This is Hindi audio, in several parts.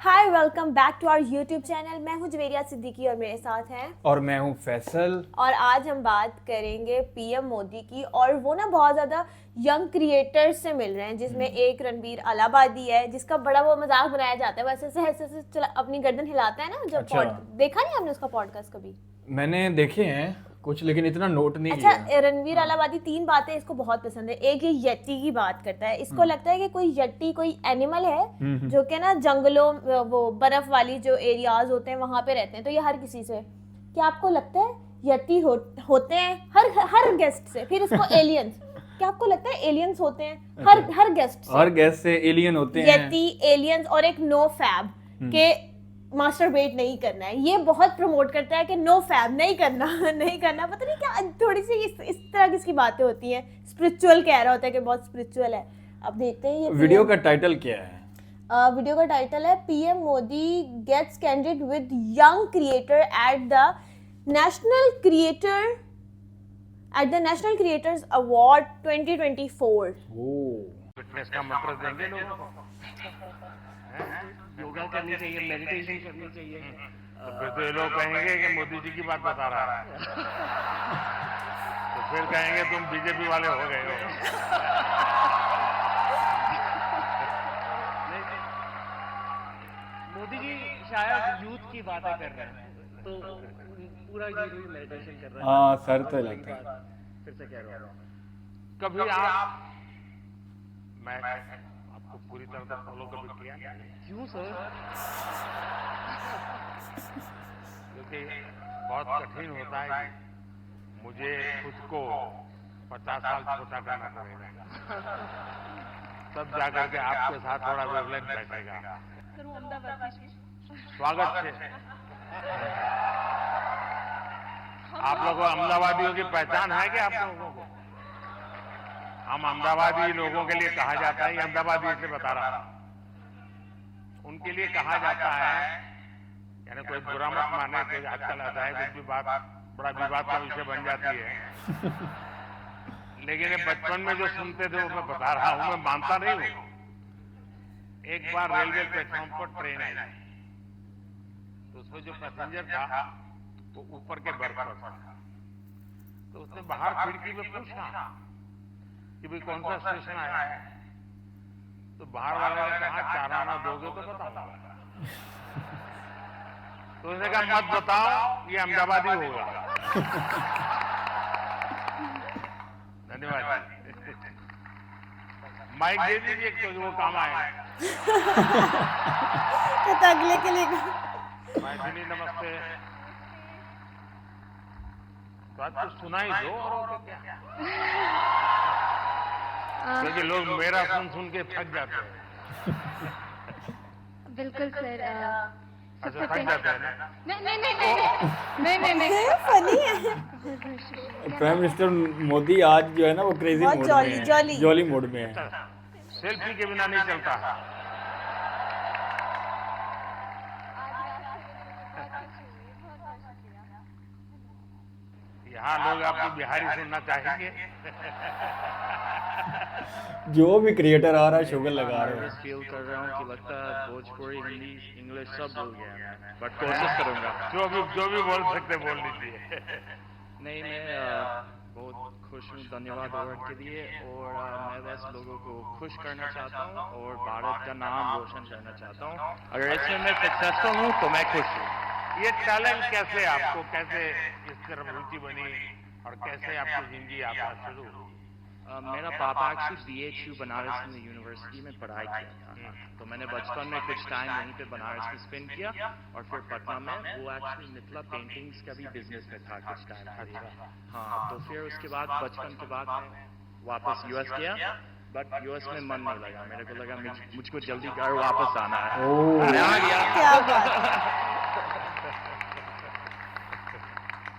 Hi welcome back to our YouTube channel. मैं हूं जवेरिया सिद्दीकी और मेरे साथ हैं और मैं हूं फैसल। और आज हम बात करेंगे पीएम मोदी की। और वो ना बहुत ज़्यादा यंग क्रिएटर्स से मिल रहे हैं, जिसमें एक रणवीर अलाहाबादी है जिसका बड़ा वो मजाक बनाया जाता है। वैसे ऐसे चला अपनी गर्दन हिलाता है ना जब अच्छा। देखा नहीं आपने उसका पॉडकास्ट कभी? मैंने देखे हैं कुछ, लेकिन इतना नोट नहीं अच्छा, किया। रणवीर अलाहाबादी 3 बातें इसको बहुत पसंद है। एक ये यट्टी की बात करता है। इसको लगता है कि कोई यट्टी कोई एनिमल है जो कि ना जंगलों वो बर्फ वाली जो एरियाज होते हैं वहां पे रहते हैं। तो ये हर किसी से, क्या आपको लगता है यट्टी होते हैं? हर गेस्ट से। फिर इसको एलियंस, क्या आपको लगता है एलियंस होते हैं? हर गेस्ट से। हर गैस से एलियन होते हैं। यति, एलियंस और एक नो फैब के मास्टरबेट नहीं करना है। ये बहुत प्रमोट करता है कि नो फैब नहीं करना नहीं करना। पता नहीं क्या थोड़ी सी इस तरह की इसकी बातें होती हैं। स्पिरिचुअल कह रहा होता है कि बहुत स्पिरिचुअल है। अब देखते हैं ये वीडियो का टाइटल क्या है? वीडियो का टाइटल है PM Modi gets candid with young creator at the national creators award 2024। Fitness का मंत्र देंगे लोगों को। योगा करनी चाहिए, मेडिटेशन करनी चाहिए। तो फिर तो ये लोग कहेंगे कि मोदी जी की बात बता रहा है। तो फिर कहेंगे तुम बीजेपी वाले हो गए हो। मोदी जी शायद यूथ की बातें कर रहे हैं, तो पूरा ही मेडिटेशन कर रहे हैं। हाँ, सर तो लगता है। फिर से कह रहा हूँ, कभी आप मैं आपको पूरी तरह से फॉलो कभी किया क्यों सर? क्योंकि बहुत कठिन होता है। मुझे खुद को 50 साल छोटा करना पड़ेगा, तब जाकर के आपके साथ थोड़ा वेवलेंथ बैठेगा। स्वागत से आप लोगों को अहमदाबादियों की पहचान है कि आप लोगों को? हम अहमदाबादी लोगों के लिए कहा जाता है, अहमदाबादी से बता रहा हूं, उनके लिए कहा जाता है, यानी कोई बुरा मत माने, कोई आजकल आता है कुछ भी बात बड़ा विवाद का विषय बन जाती है। लेकिन ये बचपन में जो सुनते थे वो मैं बता रहा हूं, मैं मानता नहीं हूं। एक बार रेलवे प्लेटफॉर्म पर ट्रेन आई, तो उसमें जो पैसेंजर था वो ऊपर के बर्थ पर था। तो उसने बाहर खिड़की में पूछा कि भाई कौन सा स्टेशन आया है? तो बाहर वाले ने कहा 4 आना दोगे तो बताऊंगा। तो उसने कहा मत बताओ, ये अहमदाबादी होगा। धन्यवाद। माइक दे दीजिए तो वो काम आएगा। तो अगले के लिए मैथिली नमस्ते। तो आज कुछ सुना ही दो और क्या, क्योंकि लोग मेरा सुन के थक जाते हैं। बिल्कुल सर। अच्छा, थक जाते हैं ना? नहीं फनी है। प्राइम मिनिस्टर मोदी आज जो है ना वो क्रेजी बहुत मोड जॉली- में है, जॉली। जॉली मोड में है। सेल्फी के बिना नहीं चलता। यहाँ लोग आपको बिहारी सुनना चाहेंगे। जो भी क्रिएटर आ रहा है शुगर लगा रहे हैं। फील कर रहा हूँ कि लगता है भोजपुरी, हिंदी, इंग्लिश सब भूल गया मैं, बट कोशिश करूंगा। जो भी बोल सकते बोल लीजिए। नहीं, मैं बहुत खुश हूँ, धन्यवाद अवार्ड के लिए। और मैं बस लोगों को खुश करना चाहता हूँ और भारत का नाम रोशन करना चाहता हूँ। अगर इसमें मैं सक्सेसफुल हूँ तो मैं खुश हूँ। ये टैलेंट कैसे आपको, कैसे इस तरफ रुचि बनी और कैसे आपकी जिंदगी आपका शुरू हुई? मेरा पापा एक्चुअली BHU बनारस में यूनिवर्सिटी में पढ़ाई किया था, तो मैंने बचपन में कुछ टाइम वहीं पे बनारस में स्पेंड किया। और फिर पटना में वो एक्चुअली मिथिला पेंटिंग्स का भी बिजनेस में था कुछ टाइम के लिए। हाँ, तो फिर उसके बाद बचपन के बाद मैं वापस US गया, बट US में मन नहीं लगा। मेरे को लगा मुझको जल्दी घर वापस आना है। मैं आ गया। क्या बात।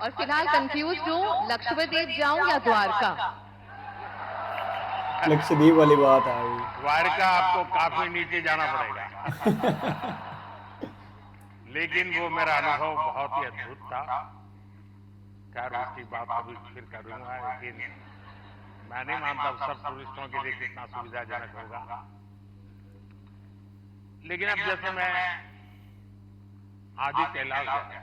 और फिलहाल कंफ्यूज हूँ, लक्षद्वीप जाऊँ या द्वारका? लक्षद्वीप वाली बात आ गई। द्वारका आपको काफी नीचे जाना पड़ेगा। लेकिन वो मेरा अनुभव बहुत ही अद्भुत था। खैर उसकी बात कभी फिर करूंगा, लेकिन मैं नहीं मानता सब टूरिस्टों के लिए कितना सुविधाजनक होगा। लेकिन अब जैसे मैं आदि कैलाश गया।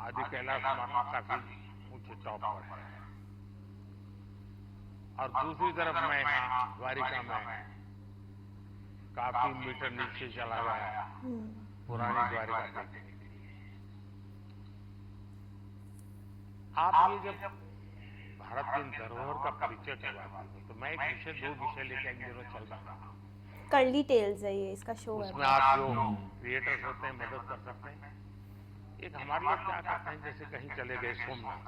आदि कैलाश हमारा काफी ऊंचे टॉप पर है। और दूसरी तरफ मैं यहाँ द्वारिका में काफी मीटर नीचे चला गया पुरानी द्वारिका देखने के लिए। आप ये जब भारत की धरोहर का परिचय करवाते हो तो मैं एक विषय, दो विषय लेकर इन दिनों चल रहा हूँ। कर्ली टेल्स है ये, इसका शो है। उसमें आप जो क्रिएटर्स होते हैं मदद कर सकते हैं। एक हमारे लोग क्या करते हैं, जैसे कहीं चले गए सोमनाथ,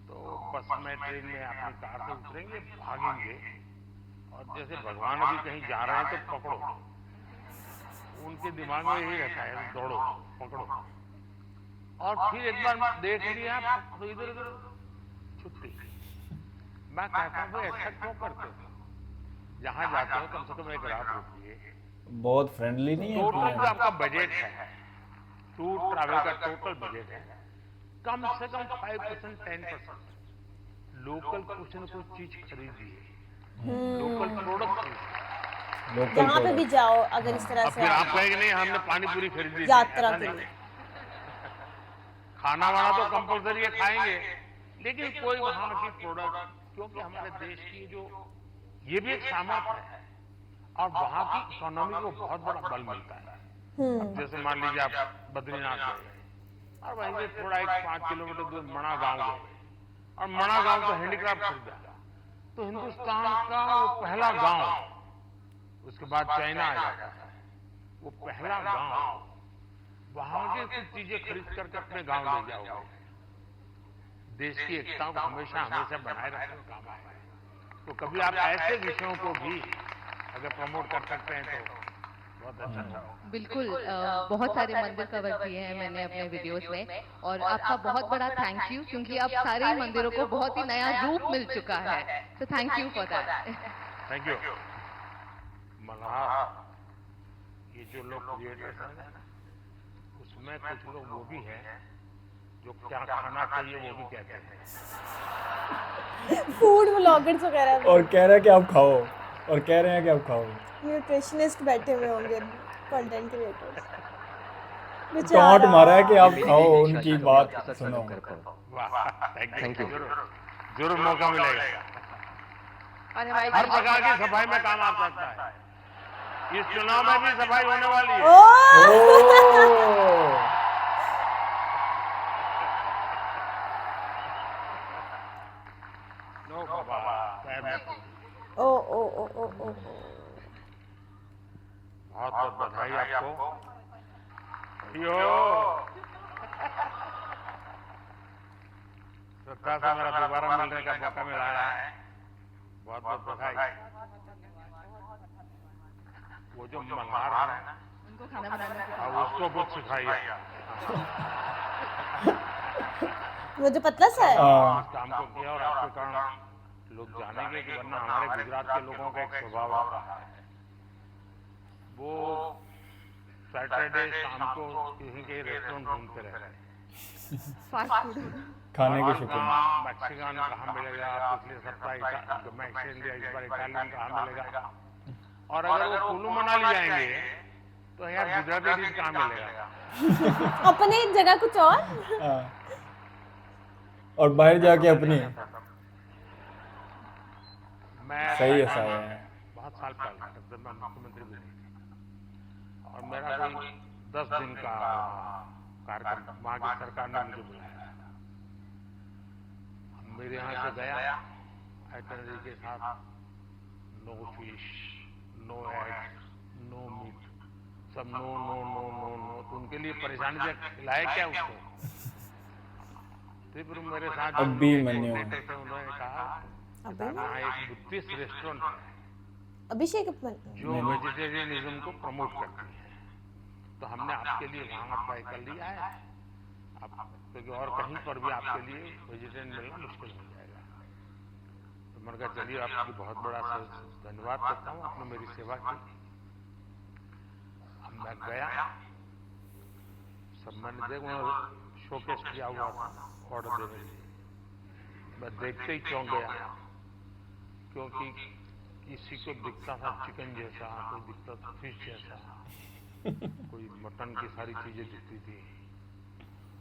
तो बस में ट्रेन में अपनी कार से उतरेंगे, भागेंगे, और जैसे भगवान अभी कहीं जा रहे हैं तो पकड़ो। उनके दिमाग में यही रहता है, दौड़ो पकड़ो, और फिर एक बार देख लिया तो इधर उधर छुट्टी। मैं कहता हूँ ऐसा क्यों करते हो? जहाँ जाते हो कम से कम एक रात रुकिए। बहुत फ्रेंडली नहीं है टोटल जो आपका बजट है, टूर ट्रैवल का टोटल बजट है, कम से कम 5% 10% लोकल कुछ न कुछ चीज खरीदिए, लोकल प्रोडक्ट खरीदिए। लोकल जहाँ पे भी जाओ अगर इस तरह अब से फिर आप कहेंगे नहीं हमने पानी पूरी खरीदी थी, यात्रा ऐसा के नहीं लिए। है। खाना वाना तो कंपलसरी है, खाएंगे, लेकिन कोई वहां की प्रोडक्ट, क्योंकि हमारे देश की जो ये भी एक सामर्थ्य है और वहां की इकोनॉमी को बहुत बड़ा बल मिलता है। अब जैसे मान लीजिए आप बद्रीनाथ गए और वहीं से थोड़ा एक 5 किलोमीटर दूर मणा गांव गए और मणा गांव का हैंडीक्राफ्ट खरीदा, तो हिंदुस्तान का वो पहला गांव, उसके बाद चाइना आ जाता है, वो पहला गांव, वहां की कुछ चीजें खरीद करके अपने गांव ले जाओगे, देश की एकता को हमेशा हमेशा बनाए रखने का काम है। तो कभी आप ऐसे विषयों को भी अगर प्रमोट कर सकते हैं तो बहुत अच्छा होगा। बिल्कुल बहुत सारे मंदिर कवर किए हैं मैंने अपने वीडियोस में, और आपका बहुत बड़ा थैंक यू, क्योंकि अब सारे मंदिरों को बहुत ही नया रूप मिल चुका है। तो thank you for that. Thank you. Malhar, ये जो लोग क्रिएटर्स हैं ना, उसमें कुछ लोग वो भी हैं जो क्या खाना चाहिए वो भी कहते हैं। फूड व्लॉगर्स वगैरह भी। और कह रहे हैं कि आप खाओ, और कह रहे हैं कि आप खाओ। न्यूट्रिशनिस्ट बैठे हुए होंगे, कंटेंट क्रिएटर्स। टॉन्ट मारा है कि आप खाओ, उनकी बात सुनो। वाह, थैंक यू। जरूर मौका मिलेगा। और हमारी हर प्रकार की सफाई में काम आ सकता है। इस चुनाव में भी सफाई होने वाली है। ओह! नो बाबा, पैर मत छूइए। ओ ओ ओ ओ ओ बहुत बहुत बधाई आपको। यो श्रद्धा से मेरा दोबारा मिलने का मौका मिला है, बहुत बहुत बधाई। वो जो मल्हार है ना, उनको खाना बनाना अब उसको कुछ सिखाइए। वो जो पतला सा है। हाँ। इस काम को किया और आपके कारण लोग जानेंगे कि वरना हमारे गुजरात के लोगों का एक स्वभाव होता है, वो सैटरडे शाम को कहीं के रेस्टोरेंट घूमते रहते हैं। Fast food. खाने के और शौकीन। कहाँ मैक्सिकन कहाँ मिलेगा, पिछले सप्ताह मैक्स इंडिया, इस बार इटालियन कहाँ मिलेगा, और अगर वो कुल्लू मनाली जाएंगे तो यार गुजराती डिश कहाँ मिलेगा। अपने जगह कुछ और। हाँ। और बाहर जाके अपनी मैं सही है, सही है। बहुत साल पहले जब मैं मुख्यमंत्री भी नहीं था, और मेरा कोई 10 दिन का कार्यक्रम वहां की सरकार ने मुझे बुलाया। मेरे यहाँ से गया आइटनरी के साथ, no fish, no eggs, no meat, सब no no no no no. तो उनके लिए परेशानी से खिलाए क्या उसको। फिर मेरे साथ जो अब भी लोग मेन्यू coordinator थे, उन्होंने कहा यहाँ एक बुद्धिस्ट रेस्टोरेंट है अभिषेक जो वेजिटेरियनिज्म को प्रमोट करती है, तो हमने आपके लिए वहां तय कर लिया है। अब क्योंकि और कहीं पर भी आपके लिए वेजिटेरियन मिलना मुश्किल हो जाएगा। तो मैंने कहा चलिए आपकी बहुत बड़ा धन्यवाद करता हूँ, आपने मेरी सेवा की। अब मैं गया, सब मैंने देखा शोकेस किया हुआ था ऑर्डर देने के लिए। मैं देखते ही चौंक गया, क्योंकि किसी को दिखता था चिकन जैसा, कोई दिखता था फिश जैसा, कोई मटन की सारी चीजें दिखती थी।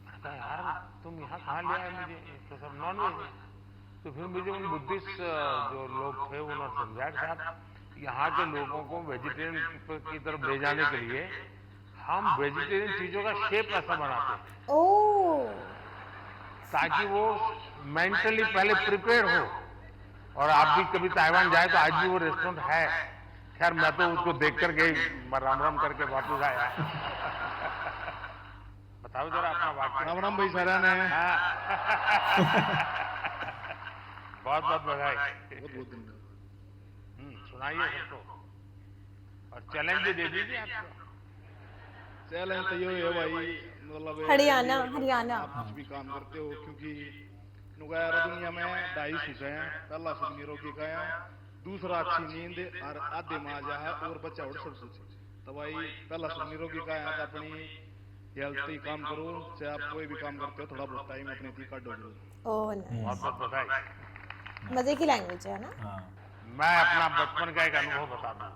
मैंने कहा यार तुम यहाँ कहाँ ले आए मुझे, तो सब नॉन वेज है। तो फिर मुझे उन बुद्धिस्ट जो लोग थे उन्होंने समझाया कि साहब यहाँ के लोगों को वेजिटेरियन की तरफ ले जाने के लिए हम वेजिटेरियन चीजों का शेप ऐसा बनाते हैं ओह, ताकि वो मेंटली पहले प्रिपेयर हो। और आप भी कभी ताइवान जाए तो आज भी वो रेस्टोरेंट है। खैर मैं तो उसको देख कर के राम राम करके वापस आया। बताओ जरा अपना वाक्य। राम राम भाई सारा ने बहुत बहुत बधाई। बहुत बहुत धन्यवाद। सुनाइए सबको और चैलेंज भी दे दीजिए आपको। चैलेंज तो ये है भाई, मतलब हरियाणा हरियाणा आप कुछ भी काम करते हो, क्योंकि नुगारा दुनिया में 2.5 सुख हैं। पहला सुख निरोगी का है, दूसरा अच्छी नींद और आधे माजा है और बच्चा और सब कुछ। तो भाई पहला सुख निरोगी का है तो अपनी हेल्थ ही काम करो, चाहे आप कोई भी काम करते हो थोड़ा बहुत टाइम अपने लिए काटो जरूर। ओह नाइस, बहुत बहुत बधाई। मजे की लैंग्वेज है ना। हाँ मैं अपना बचपन का एक अनुभव बता दूं।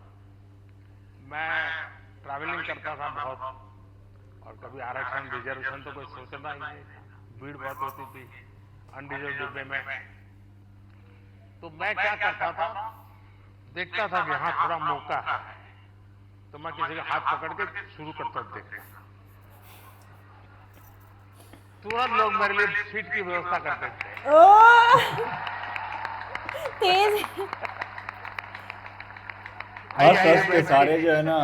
मैं ट्रैवलिंग करता था बहुत, और कभी आरक्षण रिजर्वेशन तो कोई सोचना ही नहीं था। भीड़ बहुत होती थी अनरिजर्व डिब्बे में। तो मैं क्या करता था, देखता था कि हाँ थोड़ा मौका है तो मैं किसी का हाथ पकड़ के शुरू करता देखता। तुरंत लोग मेरे लिए सीट की व्यवस्था करते थे। ओह तेज। आस-पास के सारे जो है ना,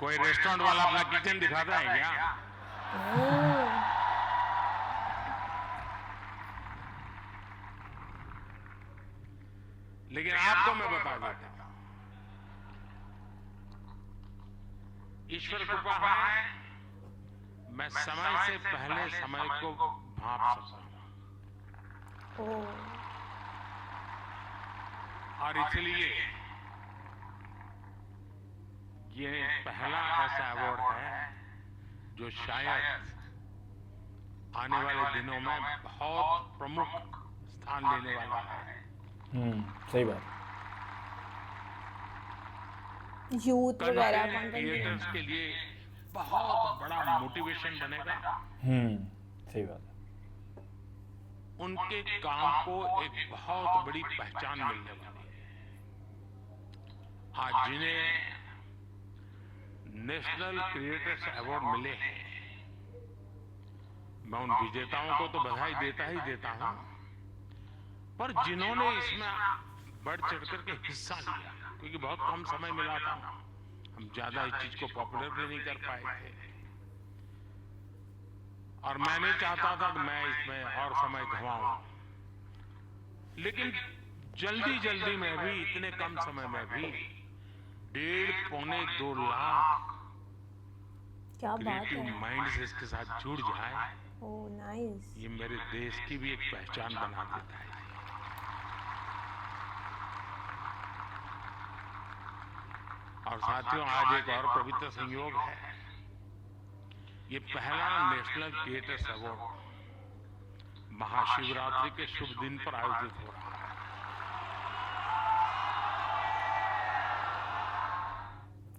कोई रेस्टोरेंट वाला अपना किचन दिखाता है क्या? लेकिन आपको मैं बता देता हूं, ईश्वर कृपा है, मैं समय से पहले समय को भांप सकता हूं। और इसलिए ये पहला ऐसा अवार्ड है जो शायद आने वाले दिनों में बहुत प्रमुख स्थान लेने वाला है। सही बात। यूथ वगैरह कंटेंट क्रिएटर्स के लिए बहुत बड़ा मोटिवेशन बनेगा। सही बात है। उनके काम को एक बहुत बड़ी पहचान मिलने वाली है। आज जिन्हें नेशनल क्रिएटर्स अवार्ड मिले हैं, मैं उन विजेताओं को तो बधाई देता ही देता हूं, पर जिन्होंने इसमें बढ़ चढ़ करके हिस्सा लिया, क्योंकि बहुत कम समय मिला था, हम ज्यादा इस चीज को पॉपुलर भी नहीं कर पाए थे। और मैं नहीं चाहता था कि मैं इसमें और समय गंवाऊं, लेकिन जल्दी जल्दी में भी, इतने कम समय में भी 1.5-2 लाख क्या बात क्रिएटिव है। माइंड्स इसके साथ जुड़ जाए, ओह नाइस। ये मेरे देश की भी एक पहचान बना देता है। और साथियों, आज एक और पवित्र संयोग है, ये पहला नेशनल क्रिएटर्स अवार्ड महाशिवरात्रि के शुभ दिन पर आयोजित हो रहा है।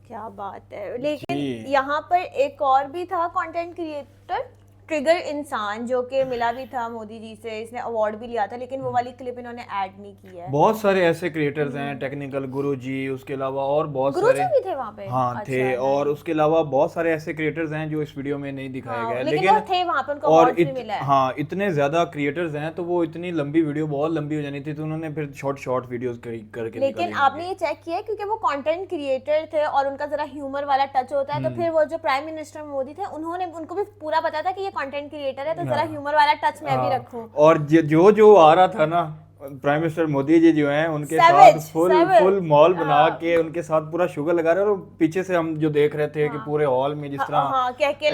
क्या बात है। लेकिन जी। यहाँ पर एक और भी था कंटेंट क्रिएटर, ट्रिगर इंसान, जो कि मिला भी था मोदी जी से, इसने अवार्ड भी लिया था, लेकिन वो वाली क्लिप इन्होंने ऐड नहीं की है। बहुत सारे ऐसे क्रिएटर्स हैं, टेक्निकल गुरु जी, उसके अलावा और बहुत गुरु जी सारे। भी थे वहाँ पे। हाँ अच्छा, थे, और उसके अलावा बहुत सारे ऐसे क्रिएटर्स हैं जो इस वीडियो में नहीं दिखाए हाँ, गए, लेकिन वो थे वहाँ पे, उनको और अवार्ड भी मिला है। हाँ इतने ज्यादा क्रिएटर्स हैं तो वो इतनी लंबी वीडियो बहुत लंबी हो जानी थी, तो उन्होंने फिर शॉर्ट वीडियोस करके लेकिन निकाली आपने ये चेक किया है, क्योंकि वो कंटेंट क्रिएटर थे और उनका जरा ह्यूमर वाला टच होता है, तो फिर वो जो प्राइम मिनिस्टर मोदी थे, उन्होंने, उनको भी पूरा पता था कि ये कंटेंट क्रिएटर है, तो जरा ह्यूमर वाला टच मैं भी रखूं। और जो आ रहा था ना, प्राइम मिनिस्टर मोदी जी जो हैं उनके साथ फुल मॉल बना के उनके साथ पूरा शुगर लगा रहे हैं, और पीछे से हम जो देख रहे थे कि पूरे हॉल में जिस तरह कह के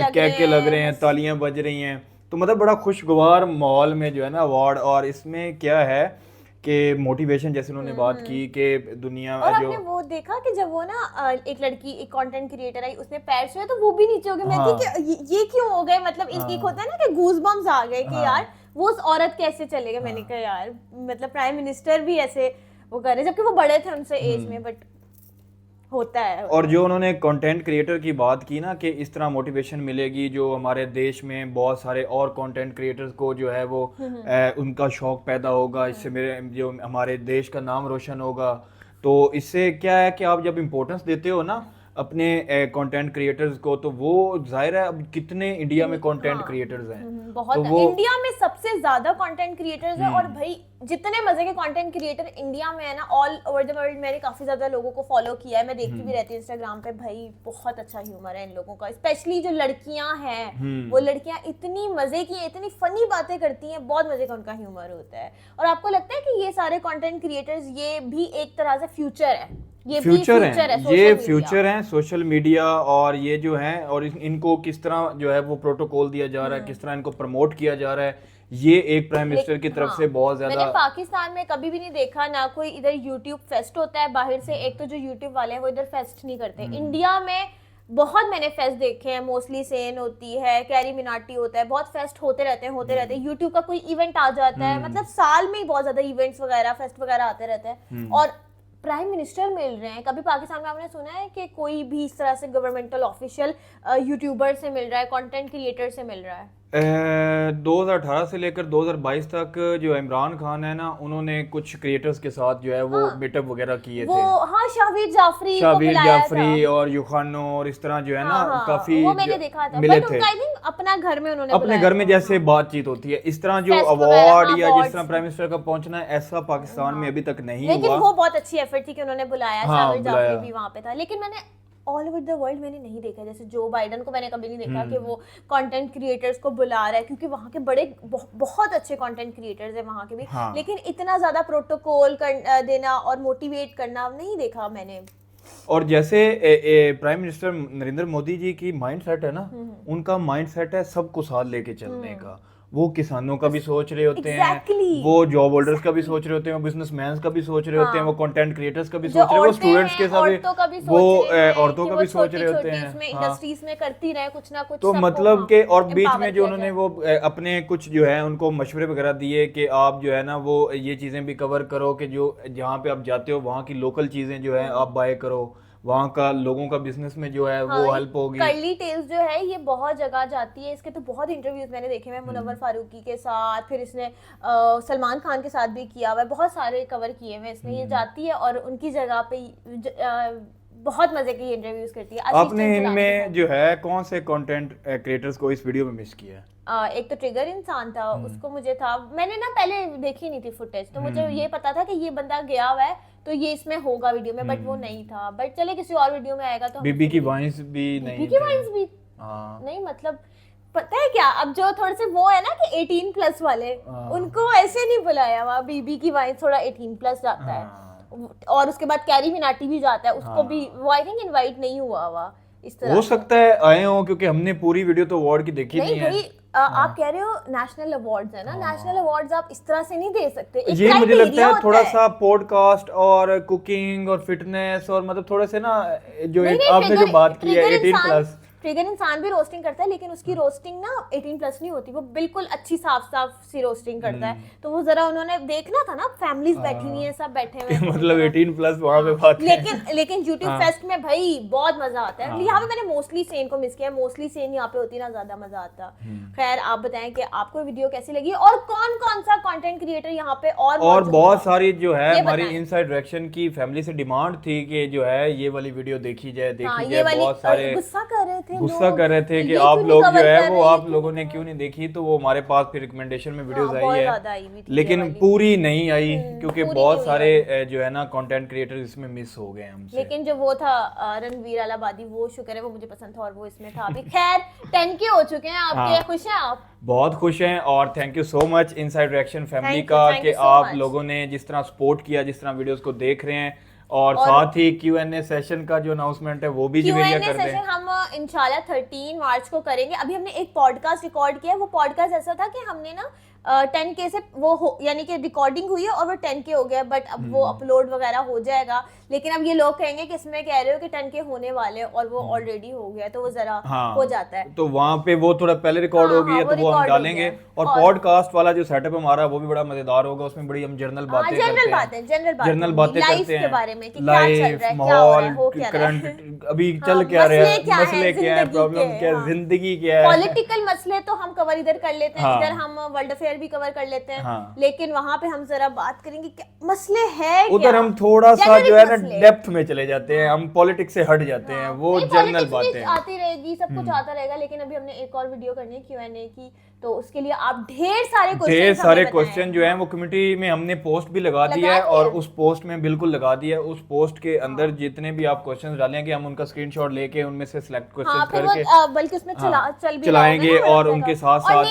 लग रहे हैं, तालियां बज रही हैं, तो मतलब बड़ा खुशगवार माहौल में जो है ना अवार्ड। और इसमें क्या है कि मोटिवेशन, जैसे उन्होंने बात की कि दुनिया और जो आपने वो देखा कि जब वो ना एक लड़की, एक कंटेंट क्रिएटर आई, उसने पैर छुए तो वो भी नीचे हो गए। मैं थी कि ये क्यों हो गए, मतलब एक होता है ना कि गूज बम्स आ गए कि यार वो उस औरत कैसे चले गए। मैंने कहा यार, मतलब प्राइम मिनिस्टर भी ऐसे वो कर रहे, जबकि वो बड़े थे उनसे एज में, बट होता है। और जो उन्होंने कंटेंट क्रिएटर की बात की ना कि इस तरह मोटिवेशन मिलेगी, जो हमारे देश में बहुत सारे और कंटेंट क्रिएटर्स को जो है वो उनका शौक पैदा होगा, इससे मेरे जो हमारे देश का नाम रोशन होगा। तो इससे क्या है कि आप जब इम्पोर्टेंस देते हो ना अपने कंटेंट क्रिएटर्स को, तो वो जाहिर है अब कितने इंडिया में कंटेंट क्रिएटर्स हैं, बहुत तो वो इंडिया में सबसे ज्यादा कंटेंट क्रिएटर्स है। और भाई जितने मजे के कंटेंट क्रिएटर इंडिया में है ना, ऑल ओवर द वर्ल्ड, मैंने काफी ज्यादा लोगों को फॉलो किया है, मैं देखती भी रहती हूँ इंस्टाग्राम पे। भाई बहुत अच्छा ह्यूमर है इन लोगों का, स्पेशली जो लड़कियां हैं, वो लड़कियां इतनी मजे की, इतनी फनी बातें करती हैं, बहुत मजे का उनका ह्यूमर होता है। और आपको लगता है कि ये सारे कंटेंट क्रिएटर्स ये भी एक तरह से फ्यूचर है? ये फ्यूचर है, ये फ्यूचर है है सोशल मीडिया। और ये जो है और इनको किस तरह जो है वो प्रोटोकॉल दिया जा रहा है, किस तरह इनको प्रमोट किया जा रहा है, ये एक प्राइम मिनिस्टर की तरफ से बहुत ज्यादा। मैंने पाकिस्तान में कभी भी नहीं देखा ना कोई इधर यूट्यूब फेस्ट होता है बाहर से। एक तो जो यूट्यूब वाले हैं वो इधर फेस्ट नहीं करते। इंडिया में बहुत मैंने फेस्ट देखे हैं, मोस्टली सेन होती है, कैरी मिनाटी होता है, बहुत फेस्ट होते रहते हैं। यूट्यूब का कोई इवेंट आ जाता है, मतलब साल में ही बहुत ज्यादा इवेंट्स वगैरह फेस्ट वगैरह आते रहते हैं। और प्राइम मिनिस्टर मिल रहे हैं। कभी पाकिस्तान में आपने सुना है कि कोई भी इस तरह से गवर्नमेंटल ऑफिशियल यूट्यूबर से मिल रहा है, कंटेंट क्रिएटर से मिल रहा है? 2018 से लेकर 2022 तक जो इमरान खान है ना, उन्होंने कुछ क्रिएटर्स के साथ जो है वो मीटअप वगैरह किए थे। हाँ, शाहवीर जाफरी और युखानो और इस तरह जो है ना काफी वो मैंने देखा था, मिले बट थे। आई थिंक अपना घर में उन्होंने अपने घर में जैसे बातचीत होती है, इस तरह जो Fest अवार्ड वगैरह, या हाँ, जिस तरह प्राइम मिनिस्टर का पहुंचना है, ऐसा पाकिस्तान में अभी तक नहीं लेकिन हुआ। वो बहुत अच्छी एफर्ट थी कि उन्होंने बुलाया। हाँ, शाहवीर जाफरी बुलाया। भी वहाँ पे था। लेकिन मैंने ऑल ओवर द वर्ल्ड मैंने नहीं देखा, जैसे जो बाइडन को मैंने कभी नहीं देखा कि वो कंटेंट क्रिएटर्स को बुला रहा है, क्योंकि वहाँ के बड़े बहुत अच्छे कंटेंट क्रिएटर्स हैं वहाँ के भी। हाँ। लेकिन इतना ज्यादा प्रोटोकॉल देना और मोटिवेट करना नहीं देखा मैंने। और जैसे प्राइम मिनिस्टर नरेंद्र मोदी जी की माइंड सेट है ना, उनका माइंड सेट है सबको साथ लेके चलने का। वो किसानों का भी सोच रहे होते हैं, वो जॉब होल्डर्स का भी सोच रहे होते हैं, वो बिजनेसमैन का भी सोच रहे होते हैं, वो कंटेंट क्रिएटर्स का भी सोच रहे हैं, वो स्टूडेंट्स के साथ वो औरतों का भी सोच रहे होते हैं। इंडस्ट्रीज में करती रहे कुछ ना कुछ। तो मतलब के और बीच में जो उन्होंने वो अपने कुछ जो है उनको मशवरे वगैरह दिए कि आप जो है ना वो ये चीजें भी कवर करो कि जो जहाँ पे आप जाते हो वहाँ की लोकल चीजें जो है आप बाय करो, वहाँ का लोगों का बिजनेस में जो है वो हेल्प होगी। कर्ली टेल्स जो है ये बहुत जगह जाती है। इसके तो बहुत इंटरव्यूज मैंने देखे हैं, मुनव्वर फारूकी के साथ, फिर इसने सलमान खान के साथ भी किया हुआ है, बहुत सारे कवर किए हुए इसने। ये जाती है और उनकी जगह पे बहुत मजे की इंटरव्यूज करती है। आपने इनमें जो है कौन से कंटेंट क्रिएटर्स को इस वीडियो में मिस किया है? एक तो ट्रिगर इंसान था, उसको मुझे था, मैंने ना पहले देखी नहीं थी फुटेज, तो मुझे ये पता था कि ये बंदा गया हुआ है तो ये इसमें होगा वीडियो में, बट वो नहीं था। बट चले किसी और वीडियो में आएगा तो। बीबी की वाइन्स भी नहीं, बीबी की वाइन्स भी नहीं, मतलब पता है क्या, अब जो थोड़े से वो है ना कि 18 प्लस वाले, उनको ऐसे नहीं बुलाया हुआ। बीबी की वाइन्स थोड़ा 18 प्लस जाता है, और उसके बाद कैरी मिनाटी भी जाता है, उसको भी वो आई थिंक इनवाइट नहीं हुआ हुआ। इस तरह हो सकता है आए हो, क्योंकि हमने पूरी वीडियो तो अवार्ड की देखी नहीं है। आप कह रहे हो नेशनल अवार्ड्स है ना, नेशनल अवार्ड्स आप इस तरह से नहीं दे सकते। ये मुझे लगता है थोड़ा सा पॉडकास्ट और कुकिंग और फिटनेस और मतलब थोड़े से ना जो आपने जो बात की है 18 प्लस, ट्रिगर इंसान भी रोस्टिंग करता है, लेकिन उसकी रोस्टिंग ना 18 प्लस नहीं होती, वो बिल्कुल अच्छी साफ सी रोस्टिंग करता है। तो वो जरा उन्होंने देखना था ना, फैमिलीज बैठी हुई हैं, सब बैठे हुए हैं, मतलब 18 प्लस वहां पे बात है। लेकिन यूट्यूब फेस्ट में भाई बहुत मजा आता है। यहाँ पे मैंने मोस्टली सेन को मिस किया, मोस्टली सेन यहाँ पे होती ना ज्यादा मजा आता। खैर आप बताएं कि आपको वीडियो कैसी लगी और कौन कौन सा कंटेंट क्रिएटर यहाँ पे और बहुत सारी जो है हमारी इनसाइड डायरेक्शन की फैमिली से डिमांड थी कि जो है ये वाली वीडियो देखी जाए। बहुत सारे गुस्सा कर रहे थे कि आप लोग जो है वो आप लोगों ने क्यों नहीं देखी, तो वो हमारे पास फिर रिकमेंडेशन में वीडियोस आई है, लेकिन पूरी नहीं आई क्योंकि बहुत सारे जो है ना कंटेंट क्रिएटर्स इसमें मिस हो गए हमसे। लेकिन जो वो था रणवीर अलाहाबादी, वो शुक्र है वो मुझे पसंद था और वो इसमें था भी। खैर 10K हो चुके हैं आपके, खुश हैं आप? बहुत खुश हैं और thank you so much inside reaction family का कि आप लोगों ने जिस तरह सपोर्ट किया, जिस तरह वीडियोस को देख रहे हैं, और साथ ही Q&A सेशन का जो अनाउंसमेंट है वो भी जवेरिया कर दें। हम इंशाल्लाह 13 मार्च को करेंगे। अभी हमने एक पॉडकास्ट रिकॉर्ड किया है, वो पॉडकास्ट ऐसा था कि हमने ना 10K से वो यानी कि रिकॉर्डिंग हुई है और वो 10K हो गया, बट अब वो अपलोड वगैरह हो जाएगा। लेकिन अब ये लोग कहेंगे कि इसमें कह रहे हो कि 10K होने वाले और वो ऑलरेडी हो गया, तो वो जरा हो जाता है। तो वहाँ पे वो थोड़ा पहले रिकॉर्ड हो गई है, तो वो हम डालेंगे। और पॉडकास्ट वाला जो सेटअप हमारा वो भी बड़ा मजेदार होगा, उसमें बड़ी हम जनरल बातें करते हैं, जनरल बातें करते हैं, बारे में कि लाइफ, माहौल, करंट अभी चल क्या रहा है, मसले क्या है, प्रॉब्लम क्या है, जिंदगी क्या है, पॉलिटिकल मसले तो हम कवर इधर कर लेते हैं, इधर हम वर्ल्ड अफेयर भी कवर कर लेते हैं, लेकिन वहाँ पे हम जरा बात करेंगे क्या मसले हैं, उधर हम थोड़ा सा जो है ना डेप्थ में चले जाते हैं, हम पॉलिटिक्स से हट जाते हैं, वो जनरल बातें आती रहेगी, सब कुछ आता रहेगा। लेकिन अभी हमने एक और वीडियो करनी है Q&A की, तो उसके लिए आप ढेर सारे क्वेश्चन जो हैं वो कम्युनिटी में हमने पोस्ट भी लगा दिया है, और उस पोस्ट में बिल्कुल लगा दिया है। उस पोस्ट के अंदर जितने भी आप क्वेश्चन डालेंगे हम उनका स्क्रीनशॉट लेके उनमें से सिलेक्ट क्वेश्चन करके बल्कि उसमें चलाएंगे, और उनके साथ साथ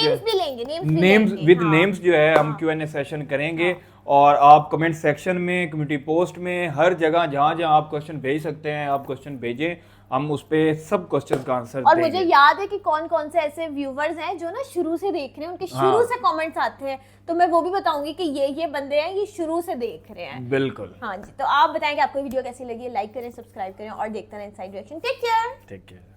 नेम्स नेम्स जो है हम Q&A सेशन करेंगे। और आप कमेंट सेक्शन में, कम्युनिटी पोस्ट में, हर जगह जहाँ जहाँ आप क्वेश्चन भेज सकते हैं आप क्वेश्चन भेजें, हम उस पे सब क्वेश्चन का आंसर और देंगे। मुझे याद है कि कौन कौन से ऐसे व्यूवर्स हैं जो ना शुरू से देख रहे हैं, उनके शुरू से कमेंट्स आते हैं, तो मैं वो भी बताऊंगी कि ये बंदे हैं, ये शुरू से देख रहे हैं। बिल्कुल। हाँ जी, तो आप बताएं कि आपको वीडियो कैसी लगी, लाइक करें, सब्सक्राइब करें और देखते रहें इनसाइड रिएक्शन। Take care.